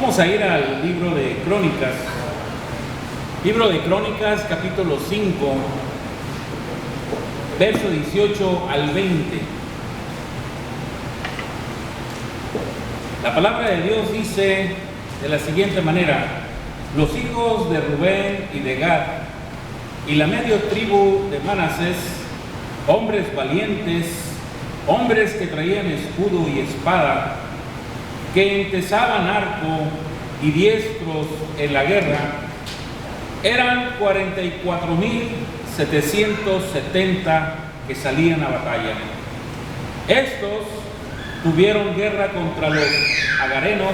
Vamos a ir al libro de Crónicas. Libro de Crónicas, capítulo 5, verso 18 al 20. La palabra de Dios dice de la siguiente manera: los hijos de Rubén y de Gad y la medio tribu de Manasés, hombres valientes, hombres que traían escudo y espada, que entesaban arco y diestros en la guerra, eran 44,770 que salían a batalla. Estos tuvieron guerra contra los agarenos,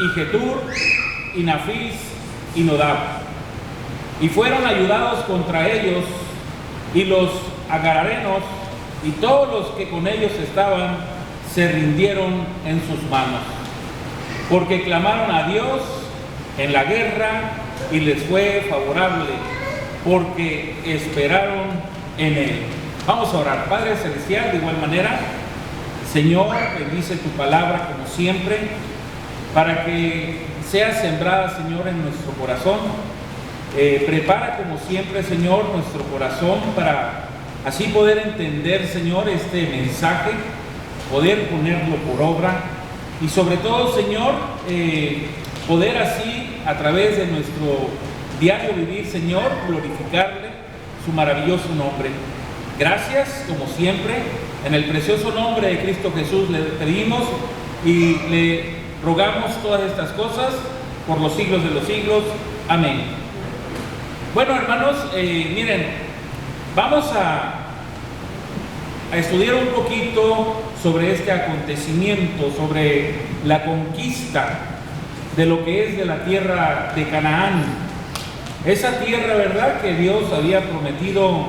y Getur, y Nafis, y Nodab, y fueron ayudados contra ellos, y los agarenos y todos los que con ellos estaban se rindieron en sus manos, porque clamaron a Dios en la guerra y les fue favorable, porque esperaron en Él. Vamos a orar. Padre Celestial, de igual manera, Señor, bendice tu palabra como siempre, para que sea sembrada, Señor, en nuestro corazón. Prepara como siempre, Señor, nuestro corazón para así poder entender, Señor, este mensaje, poder ponerlo por obra y sobre todo, Señor, poder así a través de nuestro diario vivir, Señor, glorificarle su maravilloso nombre. Gracias, como siempre, en el precioso nombre de Cristo Jesús le pedimos y le rogamos todas estas cosas por los siglos de los siglos. Amén. Bueno, hermanos, miren, vamos a estudiar un poquito sobre este acontecimiento, sobre la conquista de lo que es de la tierra de Canaán. Esa tierra, ¿verdad?, que Dios había prometido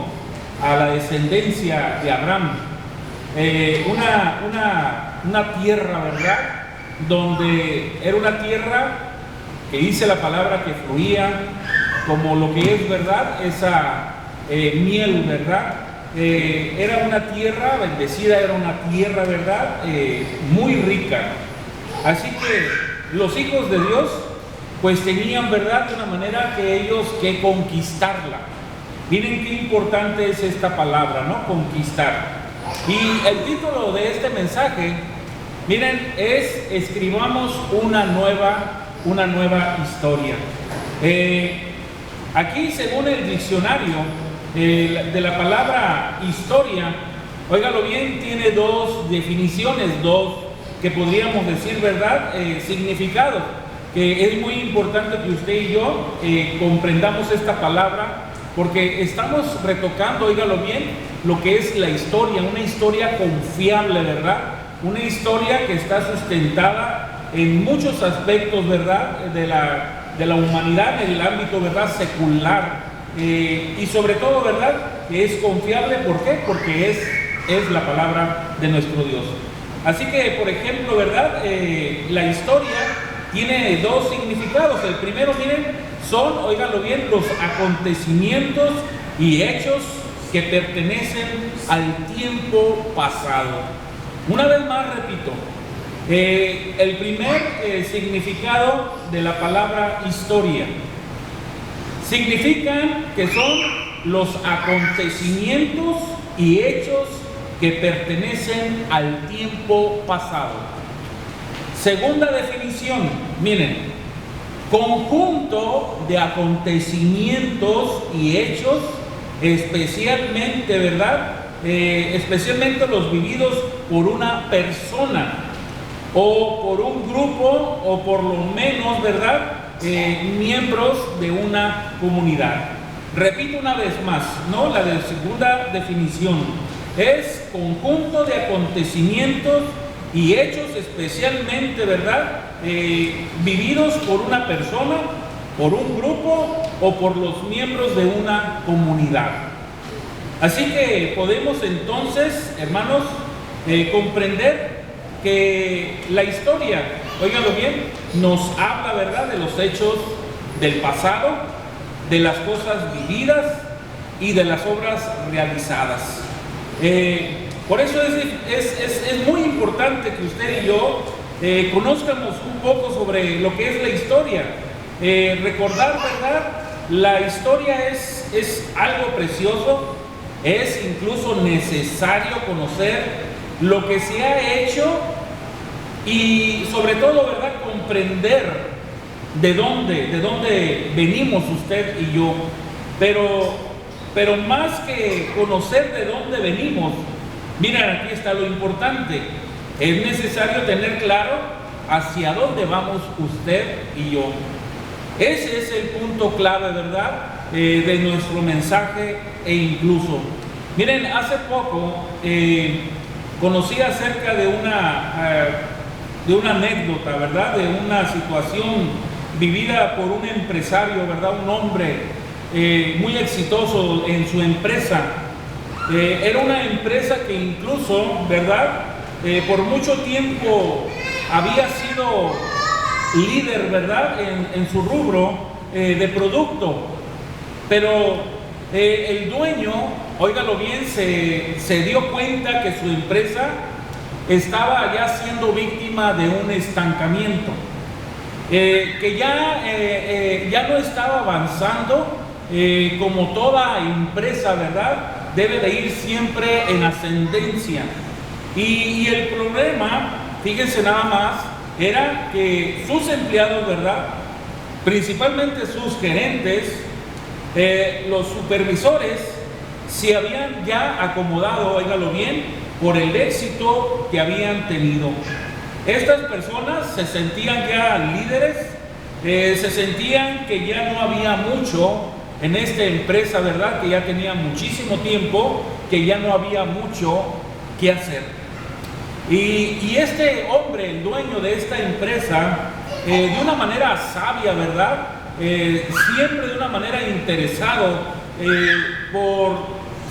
a la descendencia de Abraham. Una tierra, ¿verdad?, donde era una tierra que dice la palabra que fluía como lo que es, ¿verdad?, esa miel, ¿verdad? Era una tierra bendecida, era una tierra, ¿verdad?, muy rica. Así que los hijos de Dios pues tenían, ¿verdad?, de una manera que ellos que conquistarla. Miren qué importante es esta palabra, ¿no? Conquistar. Y el título de este mensaje, miren, es escribamos una nueva historia. Aquí, según el diccionario de la palabra historia, óigalo bien, tiene dos definiciones, dos que podríamos decir, ¿verdad?, significados, que es muy importante que usted y yo comprendamos esta palabra, porque estamos retocando, óigalo bien, lo que es la historia, una historia confiable, ¿verdad?, una historia que está sustentada en muchos aspectos, ¿verdad?, de la humanidad, en el ámbito, ¿verdad?, secular. Y sobre todo, ¿verdad?, que es confiable. ¿Por qué? Porque es la palabra de nuestro Dios. Así que, por ejemplo, ¿verdad?, la historia tiene dos significados. El primero, miren, son, óiganlo bien, los acontecimientos y hechos que pertenecen al tiempo pasado. Una vez más repito, el primer significado de la palabra historia significan que son los acontecimientos y hechos que pertenecen al tiempo pasado. Segunda definición, miren, conjunto de acontecimientos y hechos, especialmente, ¿verdad?, especialmente los vividos por una persona o por un grupo o por lo menos, ¿verdad?, miembros de una comunidad. Repito una vez más, ¿no? La de segunda definición es conjunto de acontecimientos y hechos especialmente, ¿verdad?, vividos por una persona, por un grupo o por los miembros de una comunidad. Así que podemos entonces, hermanos, comprender que la historia, óiganlo bien, nos habla, ¿verdad?, de los hechos del pasado, de las cosas vividas y de las obras realizadas. Por eso es muy importante que usted y yo conozcamos un poco sobre lo que es la historia. Recordar, ¿verdad? La historia es algo precioso, es incluso necesario conocer lo que se ha hecho y sobre todo, ¿verdad?, comprender de dónde venimos usted y yo. Pero más que conocer de dónde venimos, miren, aquí está lo importante. Es necesario tener claro hacia dónde vamos usted y yo. Ese es el punto clave, ¿verdad?, de nuestro mensaje. E incluso, miren, hace poco conocí acerca de una anécdota, ¿verdad?, de una situación vivida por un empresario, ¿verdad?, un hombre muy exitoso en su empresa. Era una empresa que incluso, ¿verdad?, por mucho tiempo había sido líder, ¿verdad?, en su rubro de producto. Pero el dueño, óigalo bien, se dio cuenta que su empresa estaba ya siendo víctima de un estancamiento, que ya no estaba avanzando como toda empresa, ¿verdad?, debe de ir siempre en ascendencia. Y el problema, fíjense nada más, era que sus empleados, ¿verdad?, principalmente sus gerentes, los supervisores, se habían ya acomodado, óigalo bien, por el éxito que habían tenido. Estas personas se sentían ya líderes, se sentían que ya no había mucho en esta empresa, ¿verdad?, que ya tenía muchísimo tiempo, que ya no había mucho que hacer. Y este hombre, el dueño de esta empresa, de una manera sabia, ¿verdad?, siempre de una manera interesado por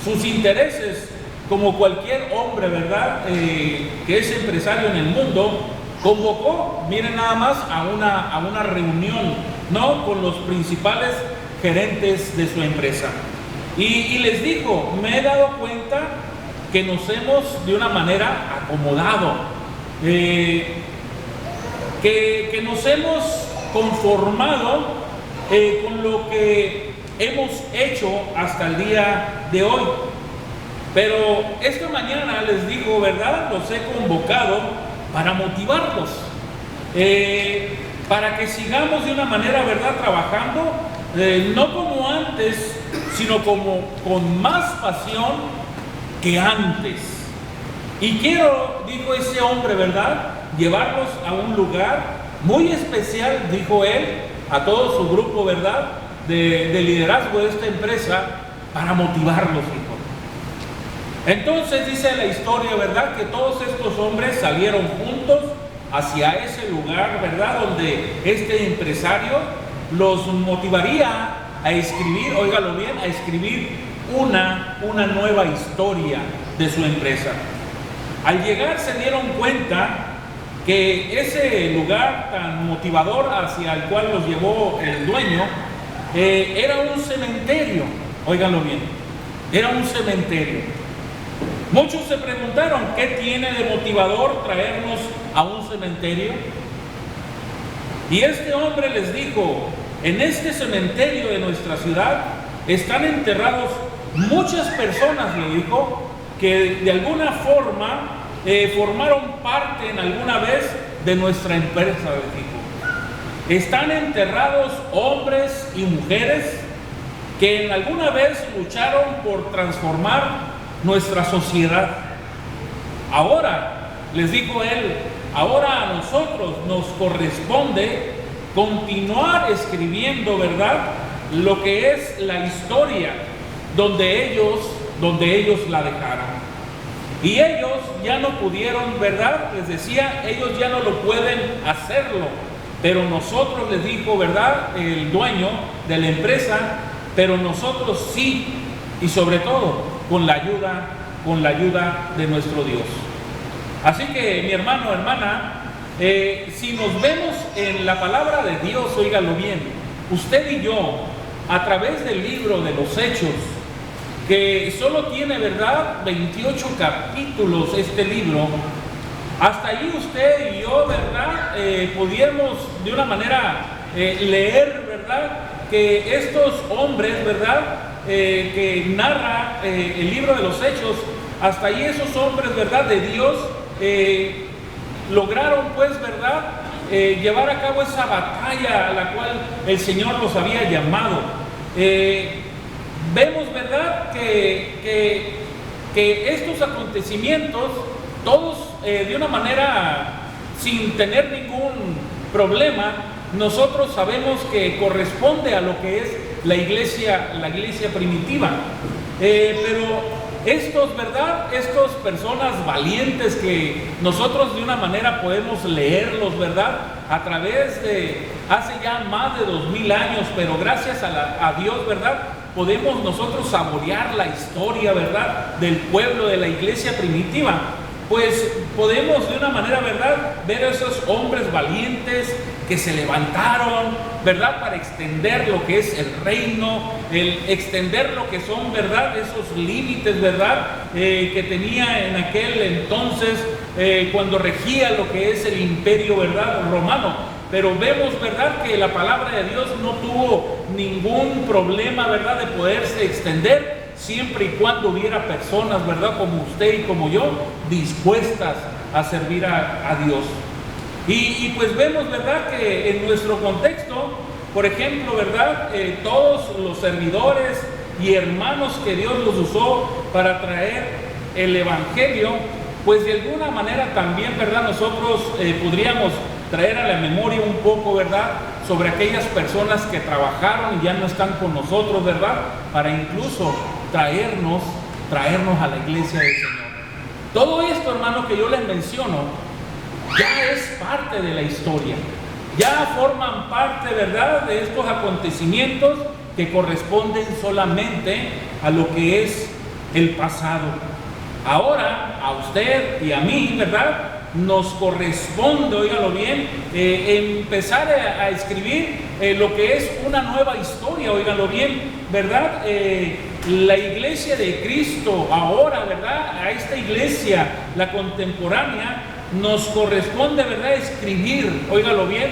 sus intereses, como cualquier hombre, ¿verdad?, que es empresario en el mundo, convocó, miren nada más, a una reunión, ¿no?, con los principales gerentes de su empresa. Y les dijo: me he dado cuenta que nos hemos de una manera acomodado, que nos hemos conformado con lo que hemos hecho hasta el día de hoy. Pero esta mañana les digo, ¿verdad?, los he convocado para motivarlos, para que sigamos de una manera, ¿verdad?, trabajando, no como antes, sino como con más pasión que antes. Y quiero, dijo ese hombre, ¿verdad?, llevarlos a un lugar muy especial, dijo él, a todo su grupo, ¿verdad?, de liderazgo de esta empresa, para motivarlos, dijo. Entonces dice la historia, ¿verdad?, que todos estos hombres salieron juntos hacia ese lugar, ¿verdad?, donde este empresario los motivaría a escribir, óigalo bien, a escribir una nueva historia de su empresa. Al llegar se dieron cuenta que ese lugar tan motivador hacia el cual los llevó el dueño era un cementerio. Óiganlo bien, era un cementerio. Muchos se preguntaron: ¿qué tiene de motivador traernos a un cementerio? Y este hombre les dijo: en este cementerio de nuestra ciudad están enterrados muchas personas, le dijo, que de alguna forma formaron parte en alguna vez de nuestra empresa, les dijo. Están enterrados hombres y mujeres que en alguna vez lucharon por transformar nuestra sociedad. Ahora, les dijo él, ahora a nosotros nos corresponde continuar escribiendo, ¿verdad?, lo que es la historia donde ellos la dejaron. Y ellos ya no pudieron, ¿verdad?, les decía, ellos ya no lo pueden hacerlo, pero nosotros, les dijo, ¿verdad?, el dueño de la empresa, pero nosotros sí, y sobre todo con la ayuda de nuestro Dios. Así que, mi hermano, hermana, si nos vemos en la palabra de Dios, óigalo bien, usted y yo, a través del libro de los Hechos, que solo tiene, ¿verdad?, 28 capítulos este libro, Hasta ahí usted y yo, ¿verdad? Pudiéramos de una manera leer, ¿verdad? Que estos hombres, ¿verdad? Que narra el libro de los Hechos, hasta ahí esos hombres, ¿verdad? De Dios lograron, pues, ¿verdad? Llevar a cabo esa batalla a la cual el Señor los había llamado. Vemos, ¿verdad? Que estos acontecimientos, todos de una manera sin tener ningún problema, nosotros sabemos que corresponde a lo que es la iglesia primitiva. Pero estos, ¿verdad? Estas personas valientes que nosotros de una manera podemos leerlos, ¿verdad? A través de hace ya más de 2000 años, pero gracias a Dios, ¿verdad? Podemos nosotros saborear la historia, ¿verdad? Del pueblo de la iglesia primitiva. Pues podemos de una manera, ¿verdad? Ver a esos hombres valientes que se levantaron, ¿verdad? Para extender lo que es el reino, extender lo que son, ¿verdad? Esos límites, ¿verdad? Que tenía en aquel entonces, cuando regía lo que es el imperio, ¿verdad? Romano. Pero vemos, ¿verdad? Que la palabra de Dios no tuvo ningún problema, ¿verdad? De poderse extender, siempre y cuando hubiera personas, ¿verdad? Como usted y como yo, dispuestas a servir a Dios. Y pues vemos, ¿verdad? Que en nuestro contexto, por ejemplo, ¿verdad? Todos los servidores y hermanos que Dios los usó para traer el Evangelio, pues de alguna manera también, ¿verdad? Nosotros podríamos traer a la memoria un poco, ¿verdad? Sobre aquellas personas que trabajaron y ya no están con nosotros, ¿verdad? Para incluso traernos a la iglesia del Señor. Todo esto, hermano, que yo les menciono, ya es parte de la historia. Ya forman parte, ¿verdad? De estos acontecimientos que corresponden solamente a lo que es el pasado. Ahora, a usted y a mí, ¿verdad? Nos corresponde, óigalo bien, empezar a escribir lo que es una nueva historia, óigalo bien, ¿verdad? La iglesia de Cristo ahora, ¿verdad? A esta iglesia, la contemporánea, nos corresponde, ¿verdad? Escribir, óigalo bien,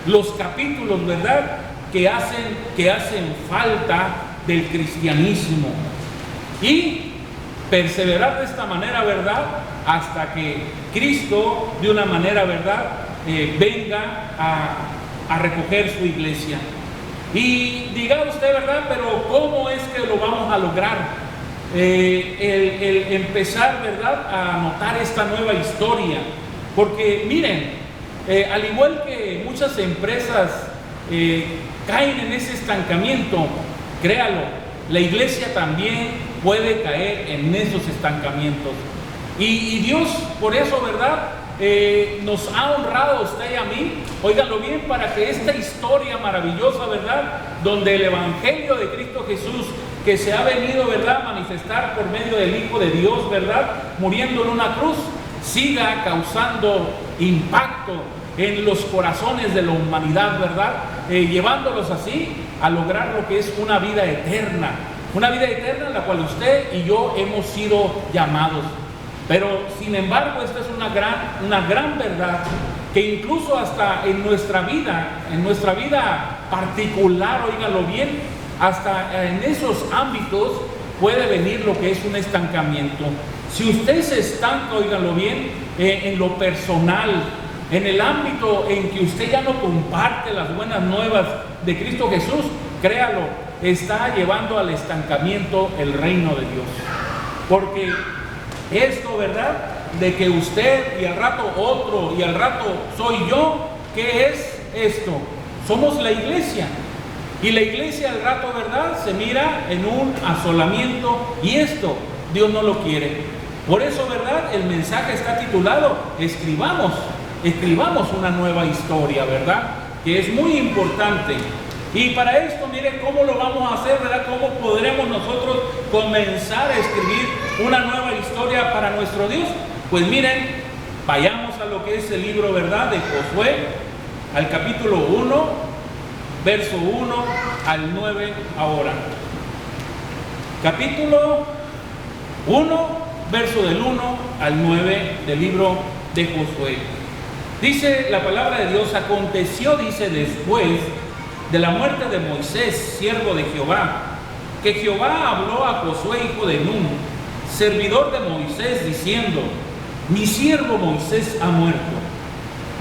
los capítulos, ¿verdad? Que hacen falta del cristianismo. Y perseverar de esta manera, ¿verdad? Hasta que Cristo, de una manera, ¿verdad? Venga a recoger su iglesia. Y diga usted, ¿verdad? Pero ¿cómo es que lo vamos a lograr? El empezar, ¿verdad? A anotar esta nueva historia. Porque miren, al igual que muchas empresas caen en ese estancamiento, créalo, la iglesia también puede caer en esos estancamientos. Y Dios, por eso, ¿verdad? Nos ha honrado a usted y a mí, óiganlo bien, para que esta historia maravillosa, ¿verdad? Donde el Evangelio de Cristo Jesús, que se ha venido, ¿verdad?, a manifestar por medio del Hijo de Dios, ¿verdad?, muriendo en una cruz, siga causando impacto en los corazones de la humanidad, ¿verdad? Llevándolos así a lograr lo que es una vida eterna en la cual usted y yo hemos sido llamados. Pero sin embargo, esta es una gran verdad, que incluso hasta en nuestra vida particular, óigalo bien, hasta en esos ámbitos puede venir lo que es un estancamiento. Si usted se estanca, óigalo bien, en lo personal, en el ámbito en que usted ya no comparte las buenas nuevas de Cristo Jesús, créalo, está llevando al estancamiento el reino de Dios. Porque esto, ¿verdad? De que usted y al rato otro y al rato soy yo, ¿qué es esto? Somos la iglesia. Y la iglesia al rato, ¿verdad?, se mira en un asolamiento, y esto Dios no lo quiere. Por eso, ¿verdad?, el mensaje está titulado escribamos una nueva historia, ¿verdad?, que es muy importante. Y para esto, miren cómo lo vamos a hacer, ¿verdad? Cómo podremos nosotros comenzar a escribir una nueva historia para nuestro Dios. Pues miren, vayamos a lo que es el libro, ¿verdad?, de Josué, al capítulo 1, verso 1 al 9 ahora. Capítulo 1, verso del 1 al 9 del libro de Josué. Dice la palabra de Dios: aconteció, dice, después de la muerte de Moisés, siervo de Jehová, que Jehová habló a Josué, hijo de Nun, servidor de Moisés, diciendo: mi siervo Moisés ha muerto.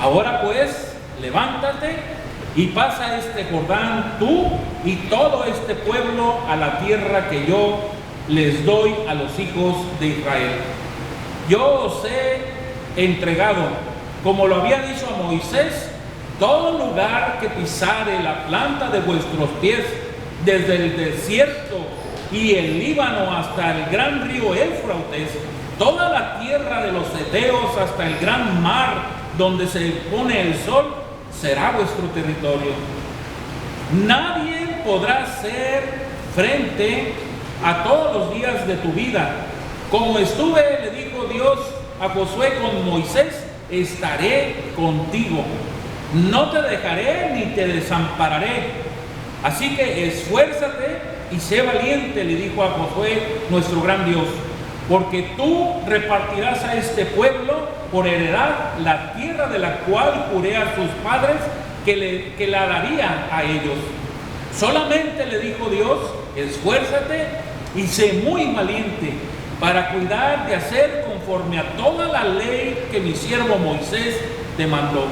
Ahora pues, levántate y pasa este Jordán, tú y todo este pueblo, a la tierra que yo les doy a los hijos de Israel. Yo os he entregado, como lo había dicho a Moisés, todo lugar que pisare la planta de vuestros pies, desde el desierto y el Líbano hasta el gran río Éufrates, toda la tierra de los heteos hasta el gran mar donde se pone el sol, será vuestro territorio. Nadie podrá hacer frente a todos los días de tu vida. Como estuve, le dijo Dios a Josué, con Moisés, estaré contigo. No te dejaré ni te desampararé. Así que esfuérzate y sé valiente, le dijo a Josué, nuestro gran Dios, porque tú repartirás a este pueblo por heredad la tierra de la cual juré a sus padres que la daría a ellos. Solamente, le dijo Dios, esfuérzate y sé muy valiente para cuidar de hacer conforme a toda la ley que mi siervo Moisés te mandó.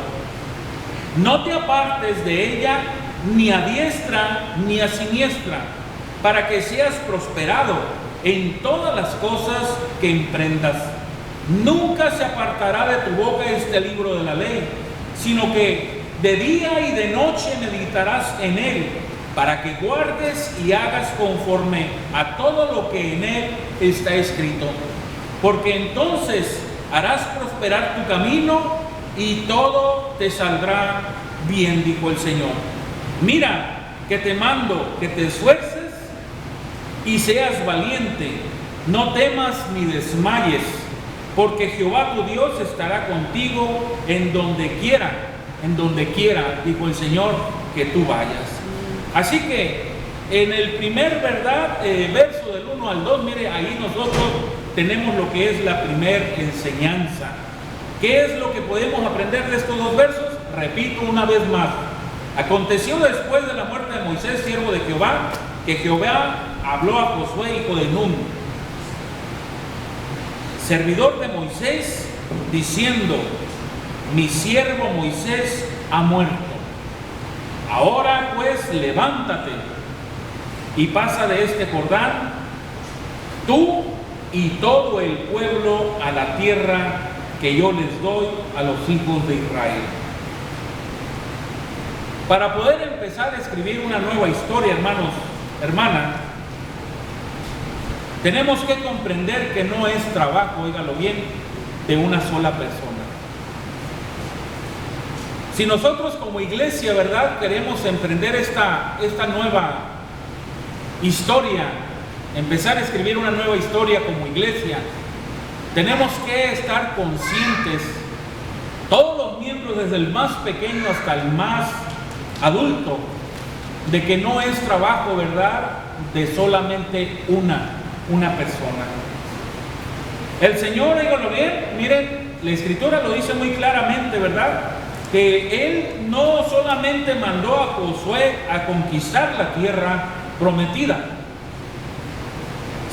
No te apartes de ella ni a diestra ni a siniestra, para que seas prosperado en todas las cosas que emprendas. Nunca se apartará de tu boca este libro de la ley, sino que de día y de noche meditarás en él, para que guardes y hagas conforme a todo lo que en él está escrito. Porque entonces harás prosperar tu camino y todo te saldrá bien, dijo el Señor. Mira que te mando que te esfuerces y seas valiente, no temas ni desmayes, porque Jehová tu Dios estará contigo en donde quiera, dijo el Señor, que tú vayas. Así que en el primer verso del 1 al 2, mire, ahí nosotros tenemos lo que es la primera enseñanza. ¿Qué es lo que podemos aprender de estos dos versos? Repito una vez más. Aconteció después de la muerte de Moisés, siervo de Jehová, que Jehová habló a Josué, hijo de Nun, servidor de Moisés, diciendo: mi siervo Moisés ha muerto. Ahora pues levántate y pasa de este Jordán, tú y todo el pueblo, a la tierra que yo les doy a los hijos de Israel. Para poder empezar a escribir una nueva historia, hermanos, hermanas, tenemos que comprender que no es trabajo, óigalo bien, de una sola persona. Si nosotros como iglesia, ¿verdad?, queremos emprender esta nueva historia, empezar a escribir una nueva historia como iglesia, tenemos que estar conscientes, todos los miembros, desde el más pequeño hasta el más adulto, de que no es trabajo, ¿verdad?, de solamente una persona. El Señor, dígalo bien, miren, la Escritura lo dice muy claramente, ¿verdad?, que Él no solamente mandó a Josué a conquistar la tierra prometida,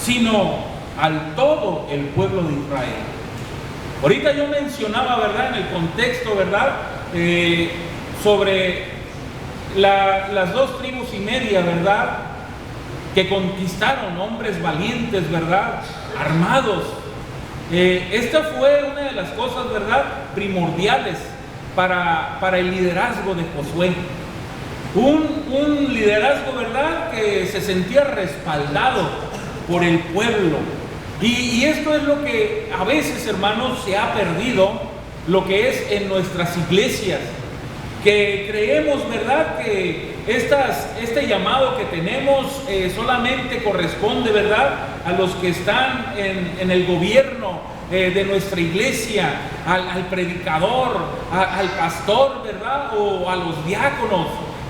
sino al todo el pueblo de Israel. Ahorita yo mencionaba, ¿verdad?, en el contexto, ¿verdad?, sobre las 2 tribus y media, ¿verdad?, que conquistaron, hombres valientes, ¿verdad?, armados. Esta fue una de las cosas, ¿verdad?, primordiales para el liderazgo de Josué. Un liderazgo, ¿verdad?, que se sentía respaldado por el pueblo. Y esto es lo que a veces, hermanos, se ha perdido, lo que es en nuestras iglesias, que creemos, ¿verdad?, que este llamado que tenemos solamente corresponde, ¿verdad?, a los que están en el gobierno de nuestra iglesia, al predicador, al pastor, ¿verdad?, o a los diáconos,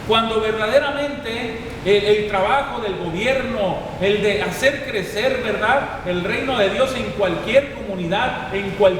cuando verdaderamente el trabajo del gobierno, el de hacer crecer, ¿verdad?, el reino de Dios en cualquier comunidad, en cualquier